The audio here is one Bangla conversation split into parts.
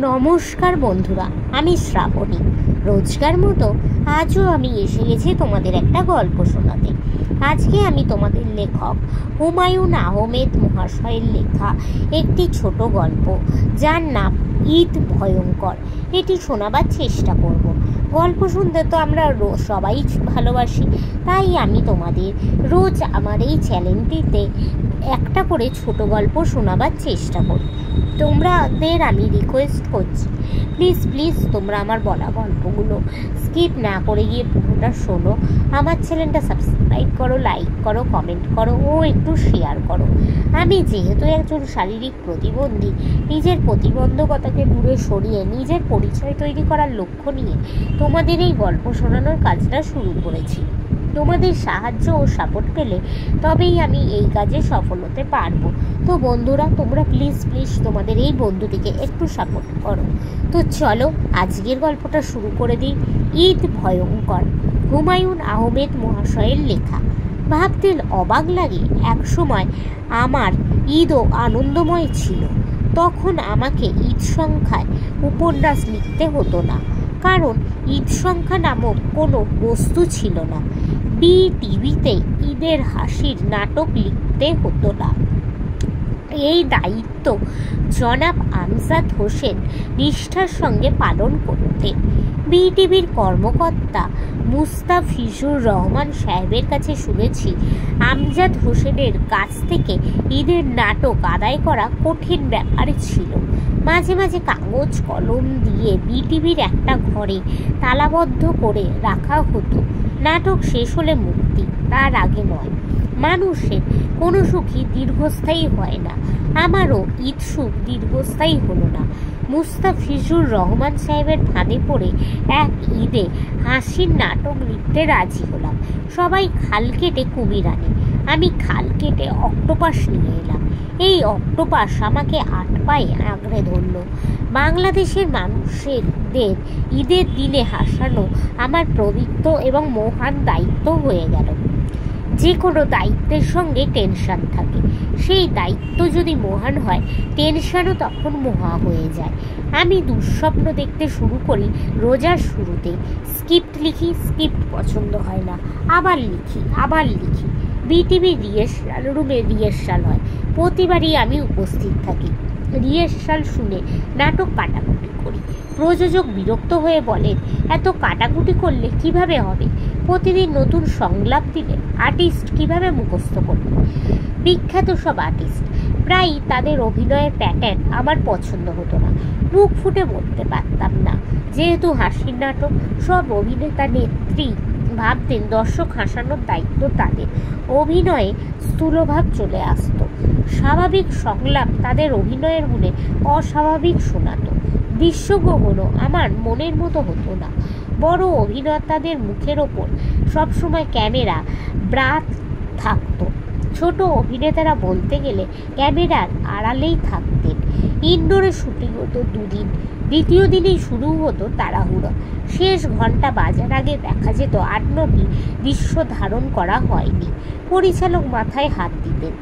নমস্কার বন্ধুরা, আমি শ্রাবণী। রোজকার মতো আজও আমি এসে গেছি তোমাদের একটা গল্প শোনাতে। আজকে আমি তোমাদের লেখক হুমায়ুন আহমেদ মহাশয়ের লেখা একটি ছোট গল্প, যার নাম ঈদ ভয়ঙ্কর, এটি শোনাবার চেষ্টা করব। গল্প শুনতে তো আমরা সবাই ভালোবাসি, তাই আমি তোমাদের রোজ আমার এই চ্যানেলটিতে একটা করে ছোট গল্প শোনাবার চেষ্টা করি। তোমাদের আমি রিকোয়েস্ট করছি, প্লিজ তোমরা আমার বলা গল্পগুলো স্কিপ না করে গিয়ে পুরোটা শোনো। আমার চ্যানেলটা সাবস্ক্রাইব করো, লাইক করো, কমেন্ট করো ও একটু শেয়ার করো। আমি যেহেতু একজন শারীরিক প্রতিবন্ধী, নিজের প্রতিবন্ধকতাকে দূরে সরিয়ে নিজের পরিচয় তৈরি করার লক্ষ্য নিয়ে তোমাদের এই গল্প শোনানোর কাজটা শুরু করেছি। তোমাদের সাহায্য ও সাপোর্ট পেলে তবেই আমি এই কাজে সফল হতে পারবো। তো বন্ধুরা, তোমরা প্লিজ তোমাদের এই বন্ধুটিকে একটু সাপোর্ট করো। তো চলো আজকের গল্পটা শুরু করে দিই। ঈদ ভয়ঙ্কর, হুমায়ুন আহমেদ মহাশয়ের লেখা। ভাবতে অবাক লাগে, এক সময় আমার ঈদও আনন্দময় ছিল। তখন আমাকে ঈদ সংখ্যায় উপন্যাস লিখতে হতো না, কারণ ঈদ সংখ্যা নামক কোনো বস্তু ছিল না। টিভিতে ঈদের হাসির নাটক লিখতে হতো না। এই দায়িত্ব জনাব আমজাদ হোসেন নিষ্ঠার সঙ্গে পালন করতেন। টিভির কর্মকর্তা মুস্তাফিজুর রহমান সাহেবের কাছে শুনেছি, আমজাদ হোসেনের কাছ থেকে ঈদের নাটক আদায় করা কঠিন ব্যাপার ছিল। মাঝে মাঝে কাগজ কলম দিয়ে টিভির একটা ঘরে তালাবদ্ধ করে রাখা হতো। নাটক শেষ হলে মুক্তি, তার আগে নয়। মানুষের কোনো সুখই দীর্ঘস্থায়ী হয় না, আমারও ঈদ সুখ দীর্ঘস্থায়ী হলো না। মুস্তাফিজুর রহমান সাহেবের ফাঁদে পড়ে এক ঈদে হাসির নাটক লিখতে রাজি হলাম। সবাই খাল কেটে কুমির আনে, আমি খাল কেটে অক্টোপাস নিয়ে এলাম। এই অক্টোপাস আমাকে 8 পায়ে আঁকড়ে ধরল। বাংলাদেশের মানুষদের ঈদের দিনে হাসানো আমার পবিত্র এবং মহান দায়িত্ব হয়ে গেল। যে কোনো দায়িত্বের সঙ্গে টেনশন থাকে, সেই দায়িত্ব যদি মহান হয়, টেনশনও তখন মহা হয়ে যায়। আমি দুঃস্বপ্ন দেখতে শুরু করি রোজার শুরুতে। স্ক্রিপ্ট লিখি, স্ক্রিপ্ট পছন্দ হয় না, আবার লিখি। টিভির রিহার্সাল রুমে রিহার্সাল হয়, প্রতিবারই আমি উপস্থিত থাকি। রিহার্সাল শুনে নাটক কাটাকুটি করি। প্রযোজক বিরক্ত হয়ে বলেন, এত কাটাকুটি করলে কিভাবে হবে? প্রতিদিন নতুন সংলাপ দিলে আর্টিস্ট কিভাবে মুখস্থ করবে? বিখ্যাত সব আর্টিস্ট, প্রায় তাদের অভিনয়ের প্যাটার্ন আমার পছন্দ হতো না। মুখ ফুটে বলতে পারতাম না। যেহেতু হাসির নাটক, সব অভিনেতা নেত্রী ভাবতেন দর্শক হাসানোর দায়িত্ব তাদের। অভিনয়ে স্থূলভাব চলে আসতো। স্বাভাবিক সংলাপ তাদের অভিনয়ের গুণে অস্বাভাবিক শোনাতো। দৃশ্যগ্রহণও আমার মনের মতো হতো না। বড় অভিনেতাদের মুখের ওপর সবসময় ক্যামেরা ব্রাথ থাকতো। ছোট অভিনেতারা বলতে গেলে ক্যামেরার আড়ালেই থাকতেন। ইনডোরে শুটিং হতো 2 দিন, দ্বিতীয় দিনেই শুরু হতো তাড়াহুড়ো। শেষ ঘন্টা বাজার আগে দেখা যেত 8-9টি দৃশ্য ধারণ করা হয়নি। পরিচালক মাথায় হাত দিতেন।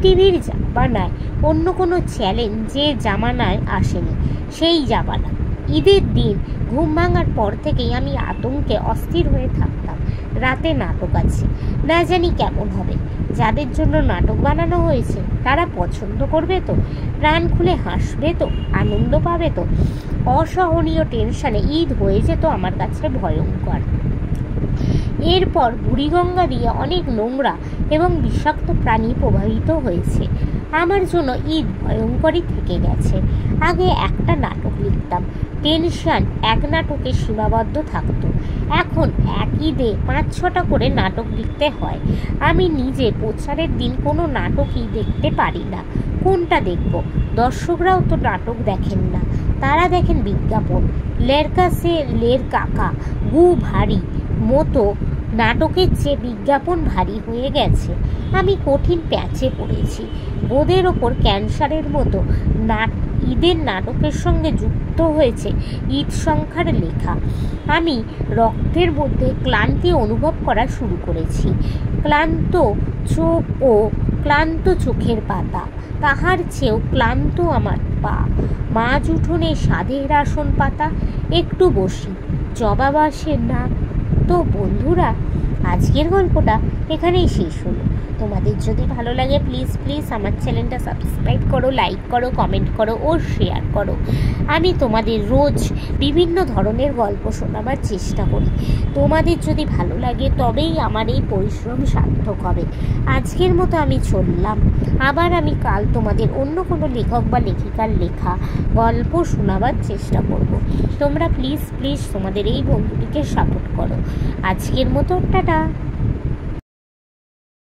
টিভির জামানায় অন্য কোনো চ্যালেঞ্জ যে জামানায় আসেনি, সেই জামানা। ঈদের দিন ঘুম ভাঙার পর থেকেই আমি আতঙ্কে অস্থির হয়ে থাকতাম। রাতে নাটক আছে, না জানি কেমন হবে। যাদের জন্য নাটক বানানো হয়েছে তারা পছন্দ করবে তো? প্রাণ খুলে হাসবে তো? আনন্দ পাবে তো? অসহনীয় টেনশনে ঈদ হয়ে যেত আমার কাছে ভয়ঙ্কর। এরপর বুড়িগঙ্গা দিয়ে অনেক নোংরা এবং বিষাক্ত প্রাণী প্রবাহিত হয়েছে। আমার জন্য ঈদ ভয়ঙ্করই থেকে গেছে। আগে একটা নাটক লিখতাম, টেনশন এক নাটকে সীমাবদ্ধ থাকতো। এখন এক ঈদে 5-6টা করে নাটক লিখতে হয়। আমি নিজে প্রচারের দিন কোনো নাটকই দেখতে পারি না। কোনটা দেখব? দর্শকরাও তো নাটক দেখেন না, তারা দেখেন বিজ্ঞাপন। লেরকা সে লের কাকা গু ভারী মতো নাটকের চেয়ে বিজ্ঞাপন ভারী হয়ে গেছে। আমি কঠিন প্যাচে পড়েছি। বোধের ওপর ক্যান্সারের মতো ঈদের নাটকের সঙ্গে যুক্ত হয়েছে ঈদ সংখ্যার লেখা। আমি রক্তের মধ্যে ক্লান্তি অনুভব করা শুরু করেছি। ক্লান্ত চোখ ও ক্লান্ত চোখের পাতা, তাহার চেয়েও ক্লান্ত আমার পা, মাঝ উঠোনে সাধের আসন পাতা, একটু বসি, জবাব আসে না। তো বন্ধুরা, আজকের গল্পটা এখানেই শেষ হলো। তোমাদের যদি ভালো লাগে প্লিজ প্লিজ আমার চ্যানেলটা সাবস্ক্রাইব করো, লাইক করো, কমেন্ট করো ও শেয়ার করো। আমি তোমাদের রোজ বিভিন্ন ধরনের গল্প শোনাবার চেষ্টা করি। তোমাদের যদি ভালো লাগে তবেই আমার এই পরিশ্রম সার্থক হবে। আজকের মতো আমি চললাম। আবার আমি কাল তোমাদের অন্য কোনো লেখক বা লেখিকার লেখা গল্প শোনাবার চেষ্টা করব। তোমরা প্লিজ প্লিজ তোমাদের এই বন্ধুটিকে সাপোর্ট করো। আজকের মতো টাটা।